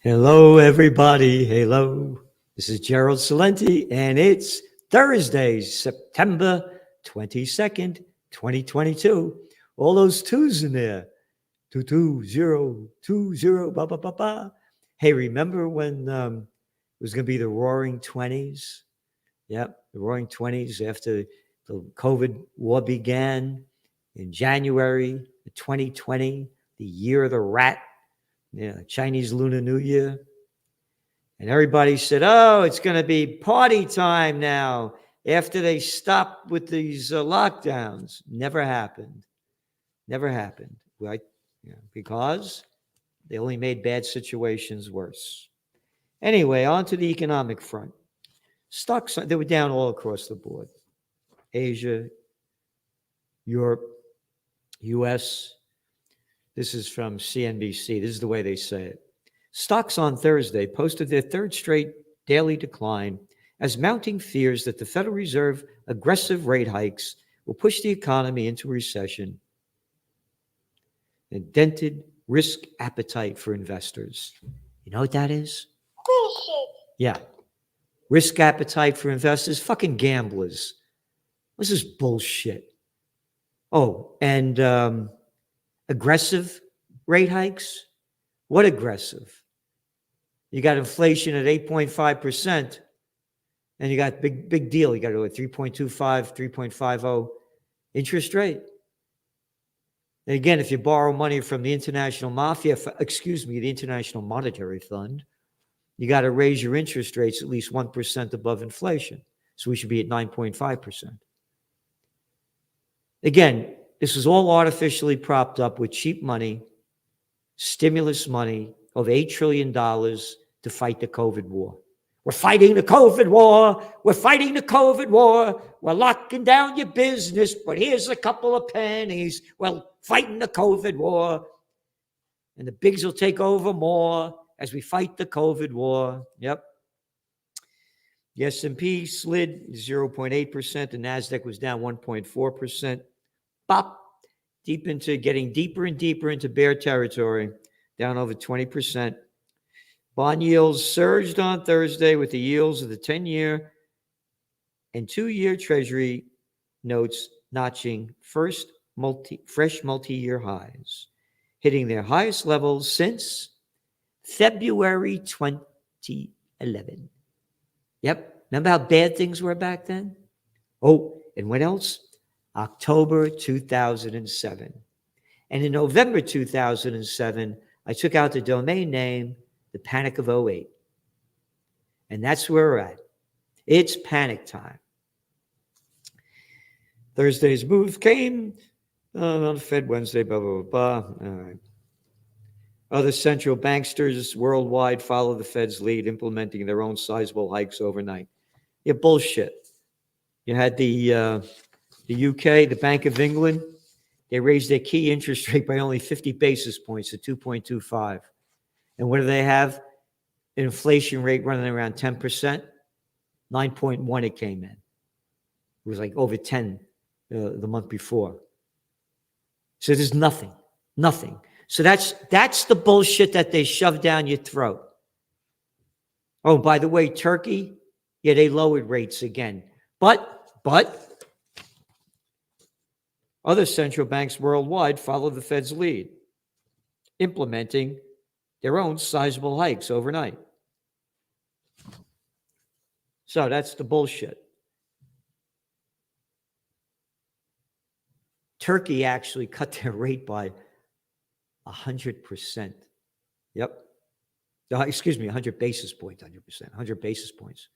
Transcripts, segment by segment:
Hello, everybody. Hello. This is Gerald Salenti, and it's Thursday, September 22nd, 2022. All those twos in there. 22020, ba ba ba ba. Hey, remember when it was going to be the Roaring 20s? Yep, the Roaring 20s after the COVID war began in January 2020, the year of the rat, Chinese Lunar New Year. And everybody said, oh, it's going to be party time now after they stopped with these lockdowns. Never happened. Never happened. Right? Because they only made bad situations worse. Anyway, on to the economic front. Stocks, they were down all across the board. Asia, Europe, US. This is from CNBC. This is the way they say it. Stocks on Thursday posted their third straight daily decline as mounting fears that the Federal Reserve aggressive rate hikes will push the economy into recession and dented risk appetite for investors. You know what that is? Yeah. Risk appetite for investors, fucking gamblers. This is bullshit. Oh, and aggressive rate hikes? What aggressive? You got inflation at 8.5%, and you got big deal. You got a 3.25, 3.50 interest rate. And again, if you borrow money from the International the International Monetary Fund, you got to raise your interest rates at least 1% above inflation. So we should be at 9.5%. Again, this is all artificially propped up with cheap money, stimulus money of $8 trillion to fight the COVID war. We're fighting the COVID war. We're fighting the COVID war. We're locking down your business, but here's a couple of pennies. Well, fighting the COVID war. And the bigs will take over more as we fight the COVID war. Yep. The S&P slid 0.8%. The NASDAQ was down 1.4%. Bop. Getting deeper and deeper into bear territory, down over 20%. Bond yields surged on Thursday with the yields of the 10-year and 2-year Treasury notes notching fresh multi-year highs, hitting their highest levels since February 2011. Yep. Remember how bad things were back then? Oh, and when else? October 2007. And in November 2007, I took out the domain name, the Panic of 08. And that's where we're at. It's panic time. Thursday's move came on Fed Wednesday, blah, blah, blah, blah. All right. Other central banksters worldwide follow the Fed's lead, implementing their own sizable hikes overnight. Yeah, bullshit. You had the UK, the Bank of England, they raised their key interest rate by only 50 basis points to 2.25. And what do they have? An inflation rate running around 10%. 9.1 it came in. It was like over 10 the month before. So there's nothing. So that's the bullshit that they shove down your throat. Oh, by the way, Turkey, yeah, they lowered rates again. But other central banks worldwide follow the Fed's lead, implementing their own sizable hikes overnight. So that's the bullshit. Turkey actually cut their rate by 100%. Yep. 100 basis points, 100%, 100 basis points.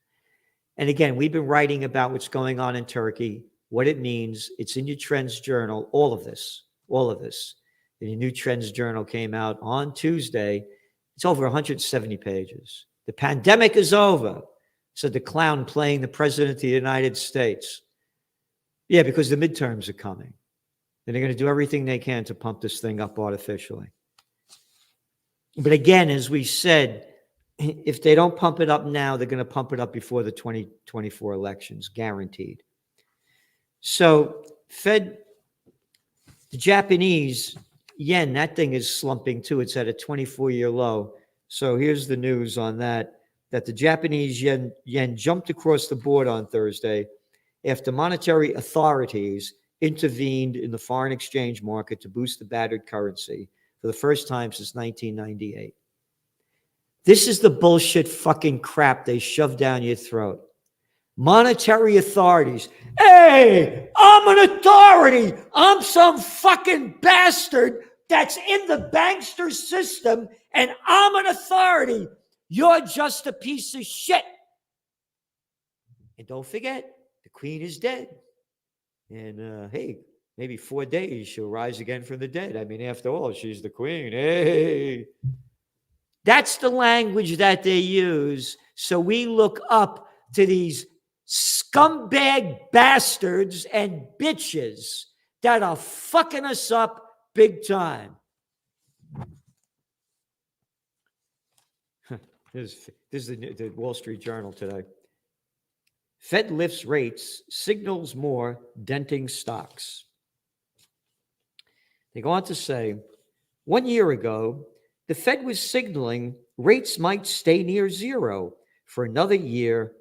And again, we've been writing about what's going on in Turkey, what it means. It's in your Trends Journal, all of this. The new Trends Journal came out on Tuesday. It's over 170 pages. The pandemic is over, said the clown playing the president of the United States. Yeah, because the midterms are coming. And they're going to do everything they can to pump this thing up artificially. But again, as we said, if they don't pump it up now, they're going to pump it up before the 2024 elections, guaranteed. So the Japanese yen, that thing is slumping too. It's at a 24-year low. So here's the news on that the Japanese yen jumped across the board on Thursday after monetary authorities intervened in the foreign exchange market to boost the battered currency for the first time since 1998. This is the bullshit fucking crap they shove down your throat. Monetary authorities. Hey, I'm an authority. I'm some fucking bastard that's in the bankster system, and I'm an authority. You're just a piece of shit. And don't forget, the queen is dead. And hey, maybe 4 days she'll rise again from the dead. I mean, after all, she's the queen. Hey. That's the language that they use. So we look up to these scumbag bastards and bitches that are fucking us up big time. This is the Wall Street Journal today. Fed lifts rates, signals more, denting stocks. They go on to say, 1 year ago, the Fed was signaling rates might stay near zero for another year,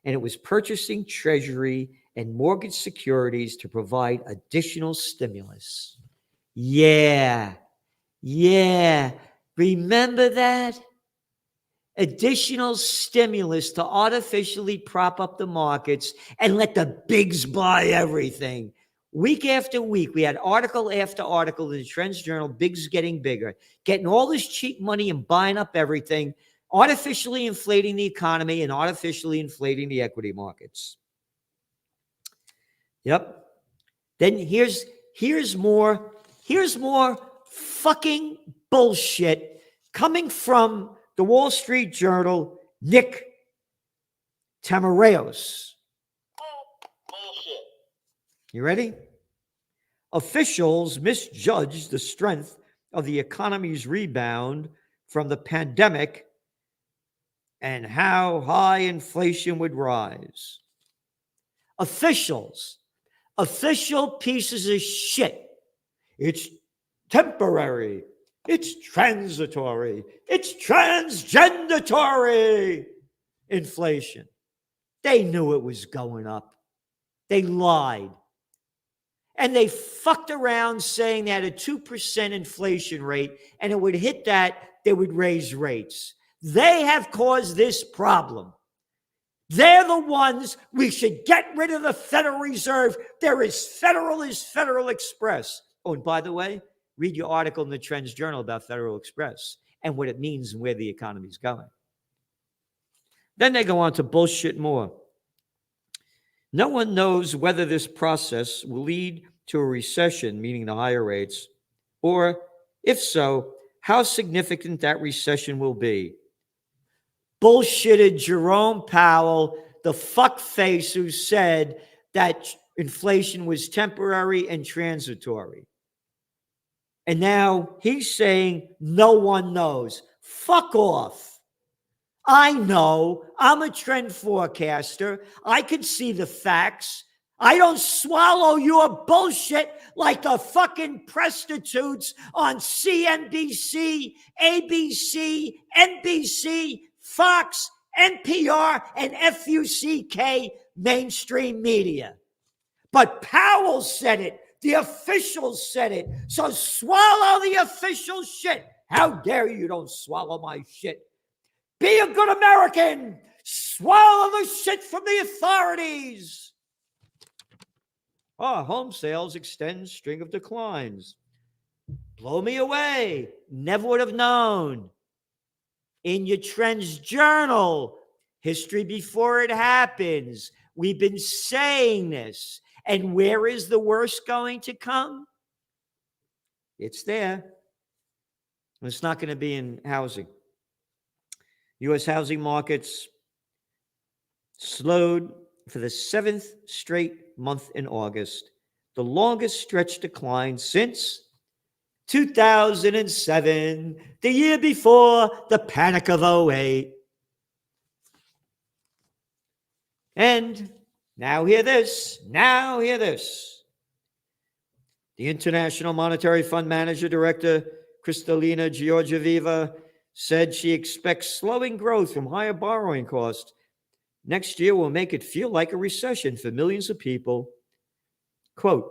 and it was purchasing Treasury and mortgage securities to provide additional stimulus. Yeah. Remember that? Additional stimulus to artificially prop up the markets and let the bigs buy everything. Week after week, we had article after article in the Trends Journal, bigs getting bigger, getting all this cheap money and buying up everything, artificially inflating the economy and artificially inflating the equity markets. Yep. Then here's more fucking bullshit coming from the Wall Street Journal, Nick Tamareos. Bullshit. You ready? Officials misjudged the strength of the economy's rebound from the pandemic and how high inflation would rise. Official pieces of shit. It's temporary. It's transitory. It's transgendatory. Inflation. They knew it was going up. They lied. And they fucked around saying they had a 2% inflation rate, and it would hit that, they would raise rates. They have caused this problem. They're the ones we should get rid of the Federal Reserve. They're as federal as Federal Express. Oh, and by the way, read your article in the Trends Journal about Federal Express and what it means and where the economy's going. Then they go on to bullshit more. No one knows whether this process will lead to a recession, meaning the higher rates, or if so, how significant that recession will be. Bullshitted Jerome Powell, the fuckface who said that inflation was temporary and transitory. And now he's saying no one knows. Fuck off. I know. I'm a trend forecaster. I can see the facts. I don't swallow your bullshit like the fucking prostitutes on CNBC, ABC, NBC, Fox, NPR, and FUCK mainstream media. But Powell said it. The officials said it. So swallow the official shit. How dare you don't swallow my shit? Be a good American. Swallow the shit from the authorities. Home sales extend string of declines. Blow me away. Never would have known. In your Trends Journal, history before it happens. We've been saying this. And where is the worst going to come? It's there. It's not going to be in housing. U.S. housing markets slowed for the 7th straight month in August, the longest stretch decline since 2007, the year before the Panic of 08. And now hear this. The International Monetary Fund Manager Director, Kristalina Georgieva, said she expects slowing growth from higher borrowing costs next year will make it feel like a recession for millions of people. Quote,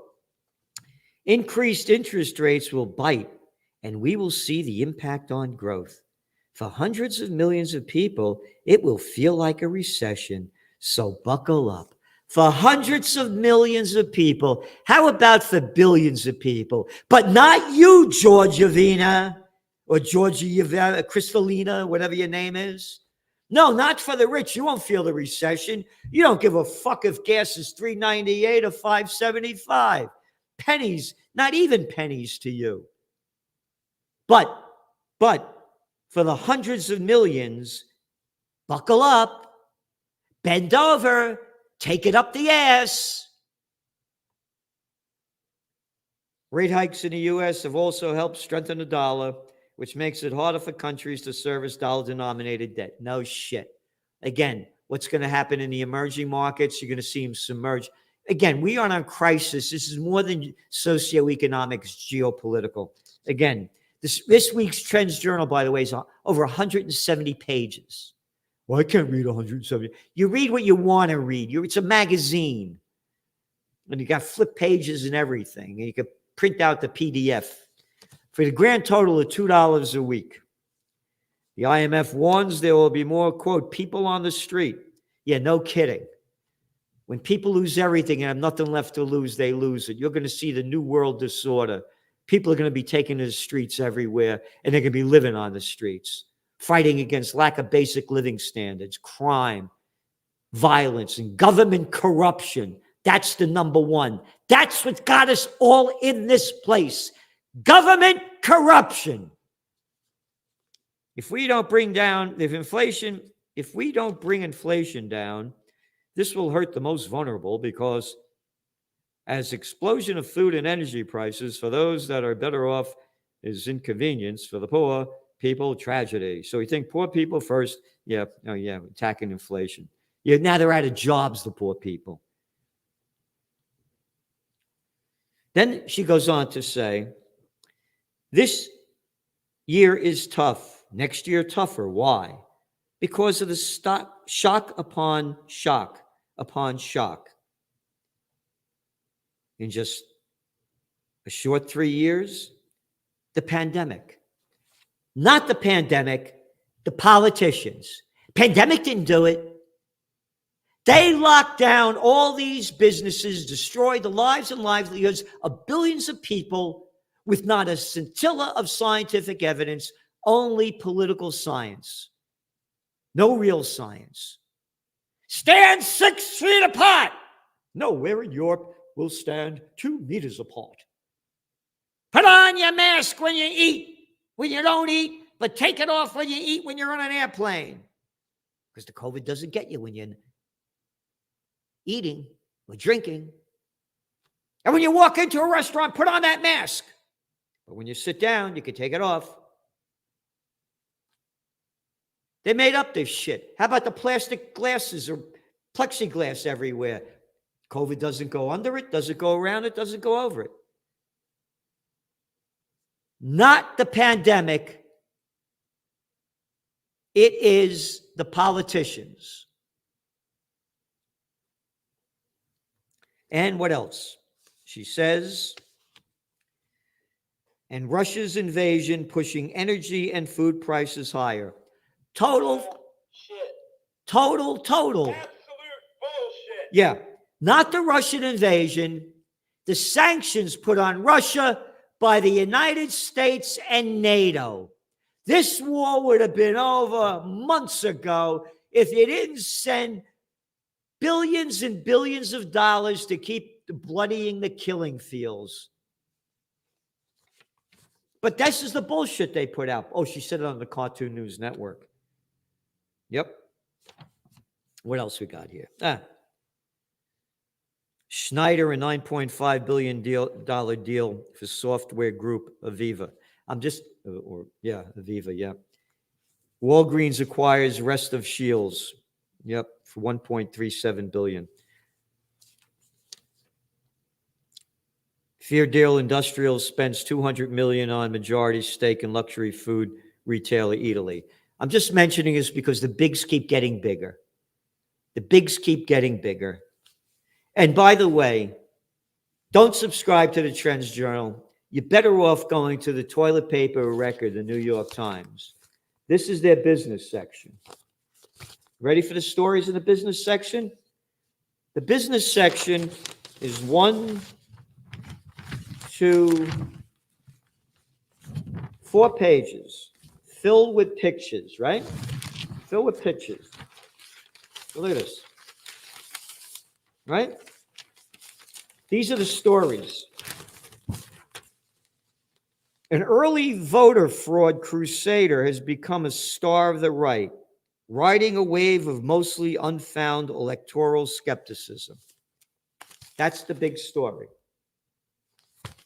increased interest rates will bite, and we will see the impact on growth. For hundreds of millions of people, it will feel like a recession, so buckle up. For hundreds of millions of people, how about for billions of people? But not you, Georgiavina, or Georgia Crystalina, whatever your name is. No, not for the rich. You won't feel the recession. You don't give a fuck if gas is $3.98 or $5.75. Pennies, not even pennies to you. But for the hundreds of millions, buckle up, bend over, take it up the ass. Rate hikes in the U.S. have also helped strengthen the dollar, which makes it harder for countries to service dollar-denominated debt. No shit. Again, what's going to happen in the emerging markets? You're going to see them submerge. Again, we are on a crisis. This is more than socioeconomic, it's geopolitical. Again, this week's Trends Journal, by the way, is over 170 pages. Well, I can't read 170. You read what you want to read. It's a magazine. And you got flip pages and everything. And you can print out the PDF. For the grand total of $2 a week. The IMF warns there will be more, quote, people on the street. Yeah, no kidding. When people lose everything and have nothing left to lose, they lose it. You're going to see the new world disorder. People are going to be taken to the streets everywhere, and they're going to be living on the streets, fighting against lack of basic living standards, crime, violence, and government corruption. That's the number one. That's what got us all in this place. Government corruption. If we don't bring inflation down, this will hurt the most vulnerable because as explosion of food and energy prices for those that are better off is inconvenience, for the poor people, tragedy. So we think poor people first. Yeah, attacking inflation. Yeah, now they're out of jobs, the poor people. Then she goes on to say, this year is tough. Next year, tougher. Why? Because of the shock upon shock upon shock. In just a short 3 years, the pandemic. Not the pandemic, the politicians. Pandemic didn't do it. They locked down all these businesses, destroyed the lives and livelihoods of billions of people with not a scintilla of scientific evidence, only political science. No real science. Stand 6 feet apart. No, where in Europe will stand 2 meters apart. Put on your mask when you eat, when you don't eat, but take it off when you eat when you're on an airplane. Because the COVID doesn't get you when you're eating or drinking. And when you walk into a restaurant, put on that mask. But when you sit down, you can take it off. They made up this shit. How about the plastic glasses or plexiglass everywhere? COVID doesn't go under it, doesn't go around it, doesn't go over it. Not the pandemic. It is the politicians. And what else? She says, and Russia's invasion pushing energy and food prices higher. Total. Absolute bullshit. Yeah. Not the Russian invasion, the sanctions put on Russia by the United States and NATO. This war would have been over months ago if you didn't send billions and billions of dollars to keep bloodying the killing fields. But this is the bullshit they put out. Oh, she said it on the Cartoon News Network. Yep. What else we got here? Schneider, a $9.5 billion deal for software group Aviva. Aviva, yeah. Walgreens acquires rest of Shields. Yep, for $1.37 billion. Fairdeal Industrial spends $200 million on majority stake in luxury food retailer Italy. I'm just mentioning this because the bigs keep getting bigger. The bigs keep getting bigger. And by the way, don't subscribe to the Trends Journal. You're better off going to the Toilet Paper Record, the New York Times. This is their business section. Ready for the stories in the business section? The business section is 1, 2, 4 pages filled with pictures, right? Filled with pictures. Look at this. Right? These are the stories. An early voter fraud crusader has become a star of the right, riding a wave of mostly unfound electoral skepticism. That's the big story.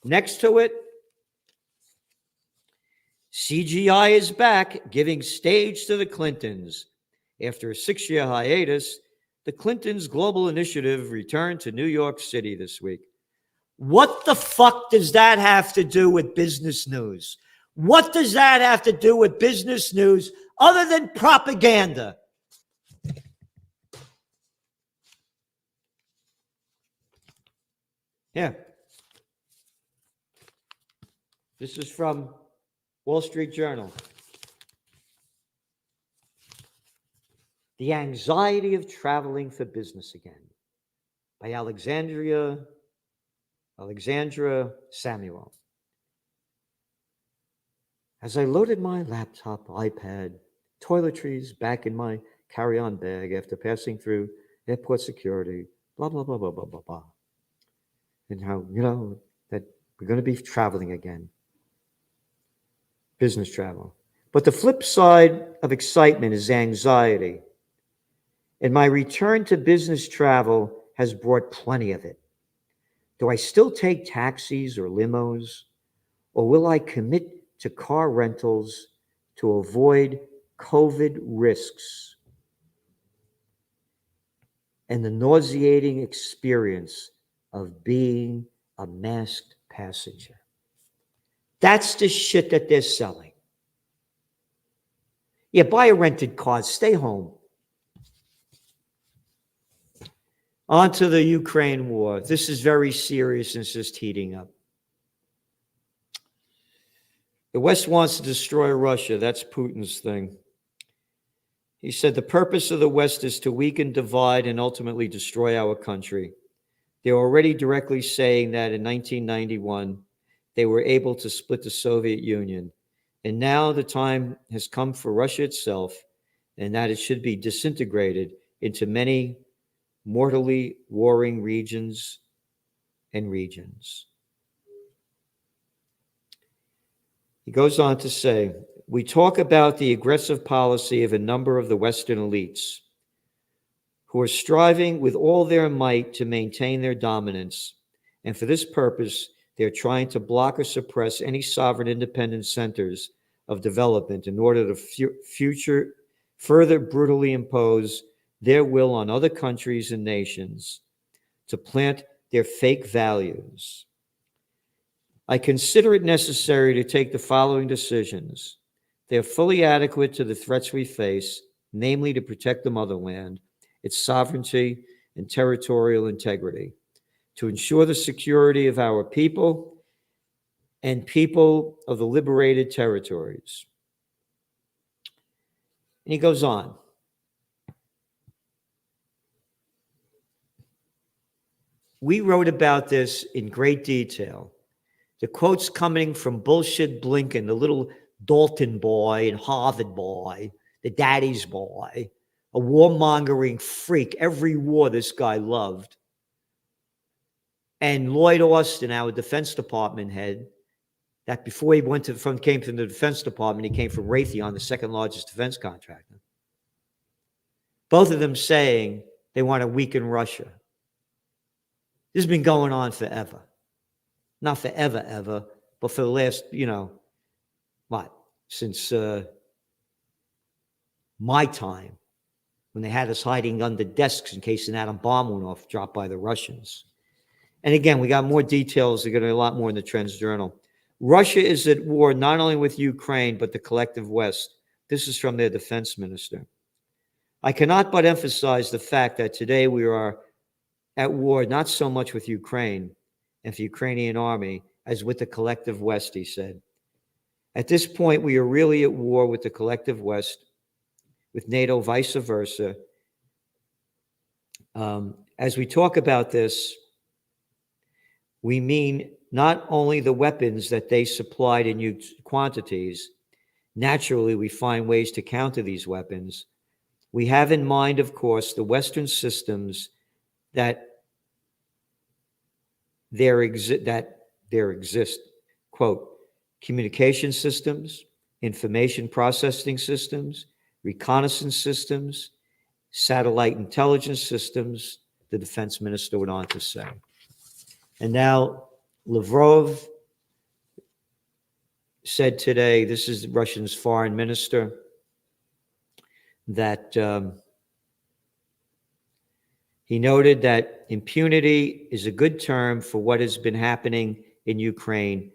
Next to it, CGI is back, giving stage to the Clintons. After a 6-year hiatus, the Clintons' global initiative returned to New York City this week. What the fuck does that have to do with business news? What does that have to do with business news other than propaganda? Yeah. This is from Wall Street Journal. The Anxiety of Traveling for Business Again by Alexandra Samuel. As I loaded my laptop, iPad, toiletries back in my carry-on bag after passing through airport security, blah, blah, blah, blah, blah, blah, blah. And how, that we're going to be traveling again. Business travel. But the flip side of excitement is anxiety. And my return to business travel has brought plenty of it. Do I still take taxis or limos? Or will I commit to car rentals to avoid COVID risks and the nauseating experience of being a masked passenger? That's the shit that they're selling. Yeah, buy a rented car, stay home. On to the Ukraine war. This is very serious and it's just heating up. The West wants to destroy Russia. That's Putin's thing. He said the purpose of the West is to weaken, divide, and ultimately destroy our country. They're already directly saying that in 1991, they were able to split the Soviet Union. And now the time has come for Russia itself, and that it should be disintegrated into many mortally warring regions and regions. He goes on to say, we talk about the aggressive policy of a number of the Western elites who are striving with all their might to maintain their dominance. And for this purpose, they're trying to block or suppress any sovereign independent centers of development in order to further brutally impose their will on other countries and nations to plant their fake values. I consider it necessary to take the following decisions. They are fully adequate to the threats we face, namely to protect the motherland, its sovereignty and territorial integrity, to ensure the security of our people and people of the liberated territories. And he goes on. We wrote about this in great detail. The quotes coming from bullshit Blinken, the little Dalton boy and Harvard boy, the daddy's boy, a warmongering freak. Every war this guy loved. And Lloyd Austin, our Defense Department head, that before he came from the Defense Department, he came from Raytheon, the second largest defense contractor. Both of them saying they want to weaken Russia. This has been going on forever. Not forever, ever, but for the last, since my time, when they had us hiding under desks in case an atom bomb went off, dropped by the Russians. And again, we got more details. They're going to be a lot more in the Trends Journal. Russia is at war not only with Ukraine, but the collective West. This is from their defense minister. I cannot but emphasize the fact that today we are at war not so much with Ukraine and the Ukrainian army as with the collective West, he said. At this point, we are really at war with the collective West, with NATO, vice versa. As we talk about this, we mean not only the weapons that they supplied in huge quantities. Naturally, we find ways to counter these weapons. We have in mind, of course, the Western systems that there exist, quote, communication systems, information processing systems, reconnaissance systems, satellite intelligence systems, the defense minister went on to say. And now Lavrov said today, this is Russia's foreign minister, that he noted that impunity is a good term for what has been happening in Ukraine,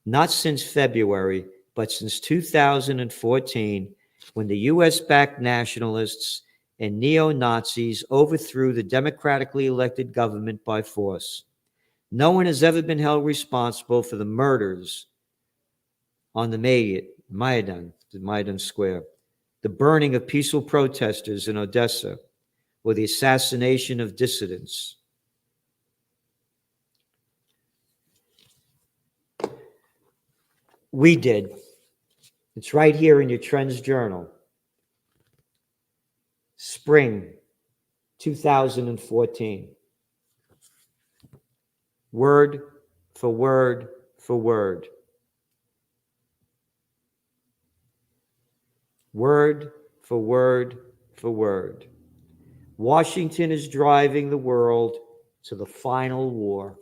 not since February, but since 2014, when the US-backed nationalists and neo-Nazis overthrew the democratically elected government by force. No one has ever been held responsible for the murders on the Maidan Square, the burning of peaceful protesters in Odessa, or the assassination of dissidents. We did. It's right here in your Trends Journal. Spring 2014. Word for word for word. Word for word for word. Washington is driving the world to the final war,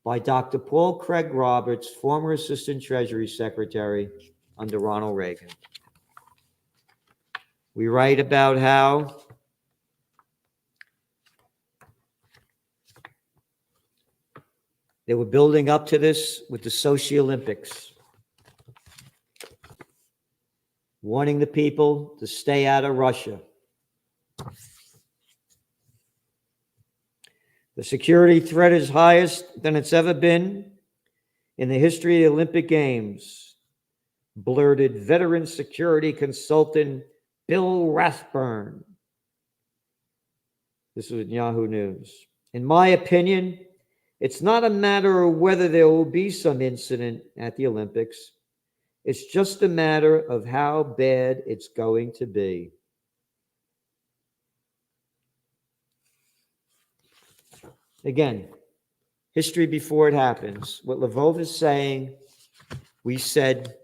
by Dr. Paul Craig Roberts, former Assistant Treasury Secretary under Ronald Reagan. We write about how they were building up to this with the Sochi Olympics, warning the people to stay out of Russia. The security threat is highest than it's ever been in the history of the Olympic Games, blurted veteran security consultant Bill Rathburn. This was Yahoo News. In my opinion, it's not a matter of whether there will be some incident at the Olympics. It's just a matter of how bad it's going to be. Again, history before it happens. What Lavrov is saying, we said,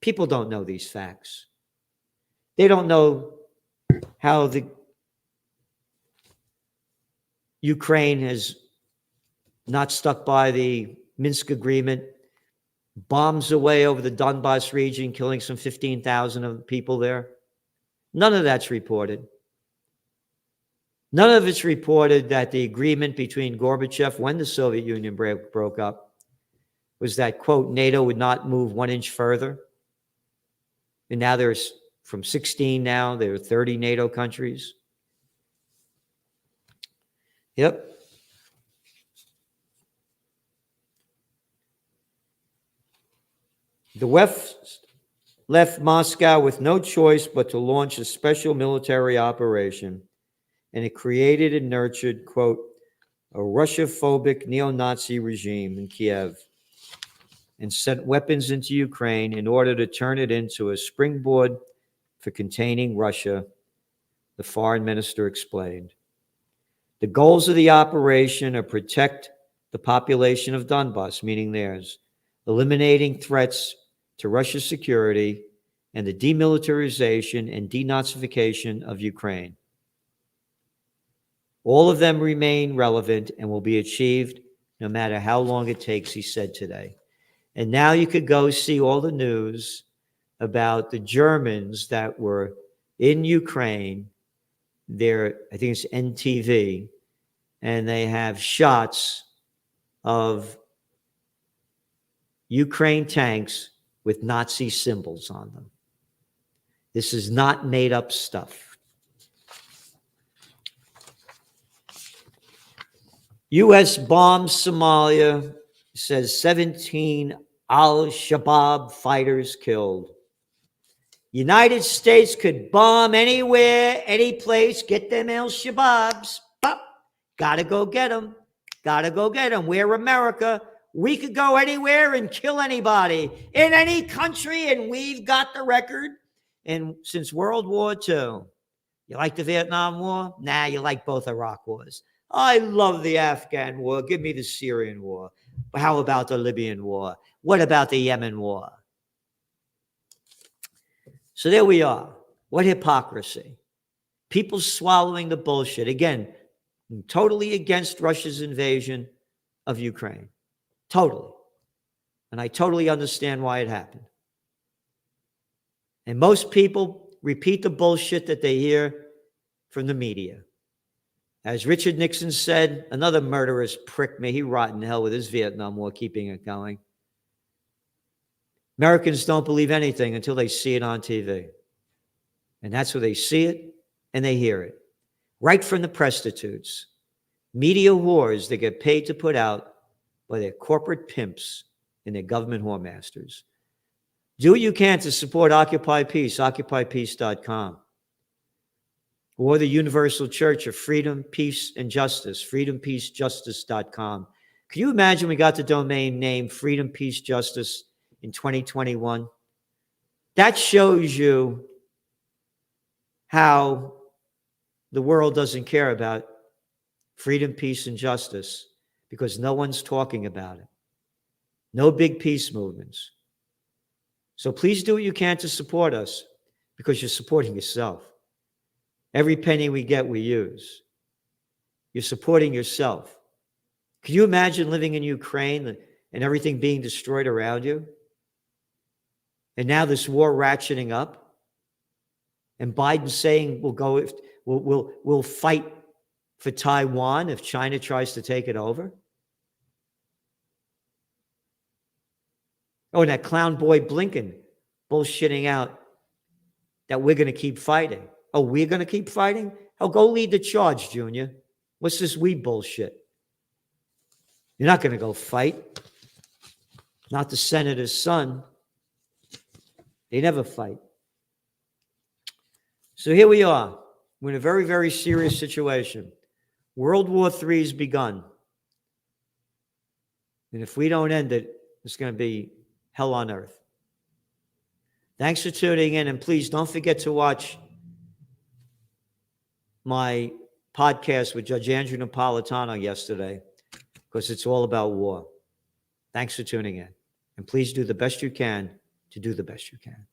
people don't know these facts. They don't know how the Ukraine has not stuck by the Minsk agreement, bombs away over the Donbass region, killing some 15,000 of people there. None of that's reported. None of it's reported that the agreement between Gorbachev, when the Soviet Union broke up, was that, quote, NATO would not move 1 inch further. And now there's, from 16 now, there are 30 NATO countries. Yep. The West left Moscow with no choice but to launch a special military operation, and it created and nurtured, quote, a Russia-phobic neo-Nazi regime in Kiev, and sent weapons into Ukraine in order to turn it into a springboard for containing Russia, the foreign minister explained. The goals of the operation are protect the population of Donbass, meaning theirs, eliminating threats to Russia's security, and the demilitarization and denazification of Ukraine. All of them remain relevant and will be achieved no matter how long it takes, he said today. And now you could go see all the news about the Germans that were in Ukraine. They're, I think it's NTV, and they have shots of Ukraine tanks with Nazi symbols on them. This is not made up stuff. U.S. bombs Somalia, says 17 al-Shabaab fighters killed. United States could bomb anywhere, any place, get them al-Shabaabs. Gotta go get them. Gotta go get them. We're America. We could go anywhere and kill anybody in any country, and we've got the record. And since World War II, you like the Vietnam War? Nah, you like both Iraq wars. I love the Afghan war. Give me the Syrian war. How about the Libyan war? What about the Yemen war? So there we are. What hypocrisy. People swallowing the bullshit. Again, totally against Russia's invasion of Ukraine. Totally. And I totally understand why it happened. And most people repeat the bullshit that they hear from the media. As Richard Nixon said, another murderous prick, may he rot in hell with his Vietnam War, keeping it going. Americans don't believe anything until they see it on TV. And that's where they see it and they hear it. Right from the prostitutes, media whores that get paid to put out by their corporate pimps and their government whoremasters. Do what you can to support Occupy Peace, occupypeace.com. Or the Universal Church of Freedom, Peace, and Justice, freedompeacejustice.com. Can you imagine we got the domain name Freedom, Peace, Justice in 2021? That shows you how the world doesn't care about freedom, peace, and justice because no one's talking about it. No big peace movements. So please do what you can to support us because you're supporting yourself. Every penny we get, we use. You're supporting yourself. Can you imagine living in Ukraine and everything being destroyed around you? And now this war ratcheting up? And Biden saying we'll fight for Taiwan if China tries to take it over? Oh, and that clown boy Blinken bullshitting out that we're going to keep fighting. Oh, we're going to keep fighting? Oh, go lead the charge, Junior. What's this we bullshit? You're not going to go fight. Not the senator's son. They never fight. So here we are. We're in a very, very serious situation. World War III has begun. And if we don't end it, it's going to be hell on earth. Thanks for tuning in. And please don't forget to watch my podcast with Judge Andrew Napolitano yesterday because it's all about war. Thanks for tuning in. And please do the best you can to do the best you can.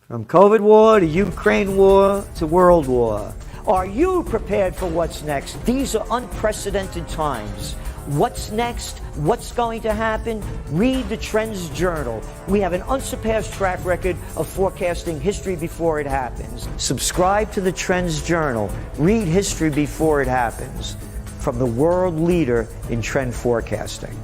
From COVID war to Ukraine war to world war. Are you prepared for what's next? These are unprecedented times. What's next? What's going to happen? Read the Trends Journal. We have an unsurpassed track record of forecasting history before it happens. Subscribe to the Trends Journal. Read history before it happens. From the world leader in trend forecasting.